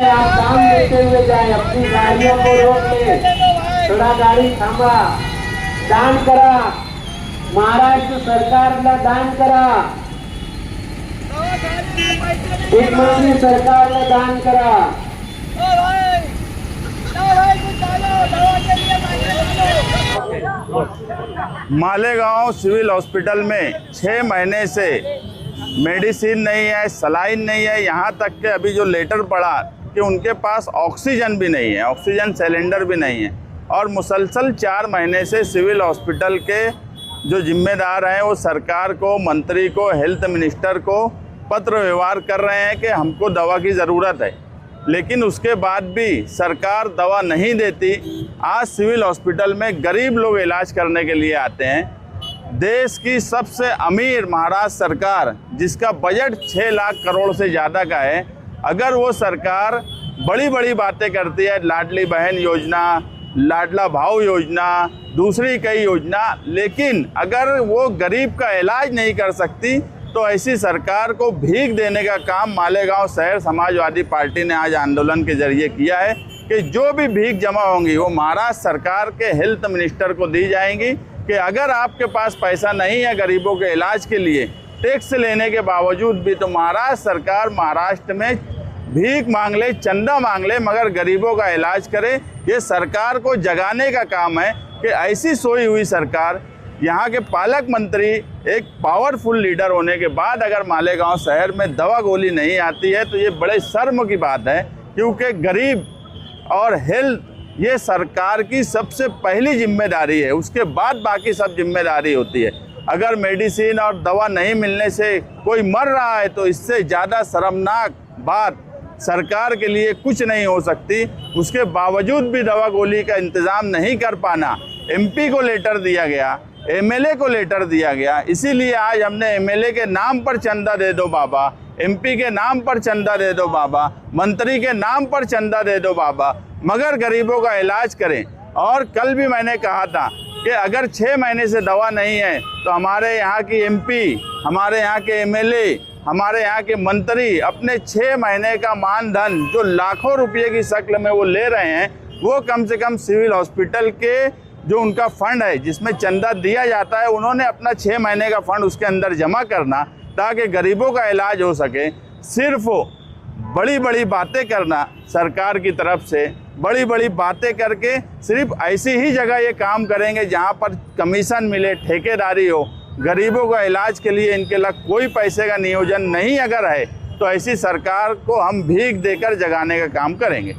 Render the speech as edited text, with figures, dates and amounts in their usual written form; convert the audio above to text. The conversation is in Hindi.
आप काम देते हुए जाए, अपनी गाड़ियों को रोक ले, थोडा गाडी थांबा, दान करा, महाराष्ट्र सरकारला दान करा, मुख्यमंत्री सरकारला दान करा। मालेगांव सिविल हॉस्पिटल में 6 महीने से मेडिसिन नहीं है, सलाइन नहीं है, यहाँ तक कि अभी जो लेटर पड़ा कि उनके पास ऑक्सीजन भी नहीं है, ऑक्सीजन सिलेंडर भी नहीं है। और मुसलसल 4 महीने से सिविल हॉस्पिटल के जो जिम्मेदार हैं वो सरकार को, मंत्री को, हेल्थ मिनिस्टर को पत्र व्यवहार कर रहे हैं कि हमको दवा की ज़रूरत है, लेकिन उसके बाद भी सरकार दवा नहीं देती। आज सिविल हॉस्पिटल में गरीब लोग इलाज करने के लिए आते हैं। देश की सबसे अमीर महाराष्ट्र सरकार, जिसका बजट 6 लाख करोड़ से ज़्यादा का है, अगर वो सरकार बड़ी बड़ी बातें करती है, लाडली बहन योजना, लाडला भाव योजना, दूसरी कई योजना, लेकिन अगर वो गरीब का इलाज नहीं कर सकती तो ऐसी सरकार को भीख देने का काम मालेगांव शहर समाजवादी पार्टी ने आज आंदोलन के जरिए किया है कि जो भी भीख जमा होंगी वो महाराष्ट्र सरकार के हेल्थ मिनिस्टर को दी जाएंगी कि अगर आपके पास पैसा नहीं है गरीबों के इलाज के लिए, टैक्स लेने के बावजूद भी, तो महाराष्ट्र सरकार महाराष्ट्र में भीख मांग ले, चंदा मांग ले, मगर गरीबों का इलाज करे। ये सरकार को जगाने का काम है कि ऐसी सोई हुई सरकार, यहाँ के पालक मंत्री एक पावरफुल लीडर होने के बाद अगर मालेगांव शहर में दवा गोली नहीं आती है तो ये बड़े शर्म की बात है, क्योंकि गरीब और हेल्थ ये सरकार की सबसे पहली जिम्मेदारी है, उसके बाद बाकी सब जिम्मेदारी होती है। अगर मेडिसिन और दवा नहीं मिलने से कोई मर रहा है तो इससे ज़्यादा शर्मनाक बात सरकार के लिए कुछ नहीं हो सकती। उसके बावजूद भी दवा गोली का इंतज़ाम नहीं कर पाना, एमपी को लेटर दिया गया, एमएलए को लेटर दिया गया, इसीलिए आज हमने एमएलए के नाम पर चंदा दे दो बाबा, एमपी के नाम पर चंदा दे दो बाबा, मंत्री के नाम पर चंदा दे दो बाबा, मगर गरीबों का इलाज करें। और कल भी मैंने कहा था कि अगर 6 महीने से दवा नहीं है तो हमारे यहाँ की एमपी, हमारे यहाँ के एमएलए, हमारे यहाँ के मंत्री अपने 6 महीने का मानधन जो लाखों रुपये की शक्ल में वो ले रहे हैं, वो कम से कम सिविल हॉस्पिटल के जो उनका फंड है जिसमें चंदा दिया जाता है, उन्होंने अपना 6 महीने का फंड उसके अंदर जमा करना ताकि गरीबों का इलाज हो सके। सिर्फ बड़ी बड़ी बातें करना सरकार की तरफ से, बड़ी बड़ी बातें करके सिर्फ ऐसी ही जगह ये काम करेंगे जहाँ पर कमीशन मिले, ठेकेदारी हो, गरीबों का इलाज के लिए इनके लिए कोई पैसे का नियोजन नहीं अगर है तो ऐसी सरकार को हम भीख देकर जगाने का काम करेंगे।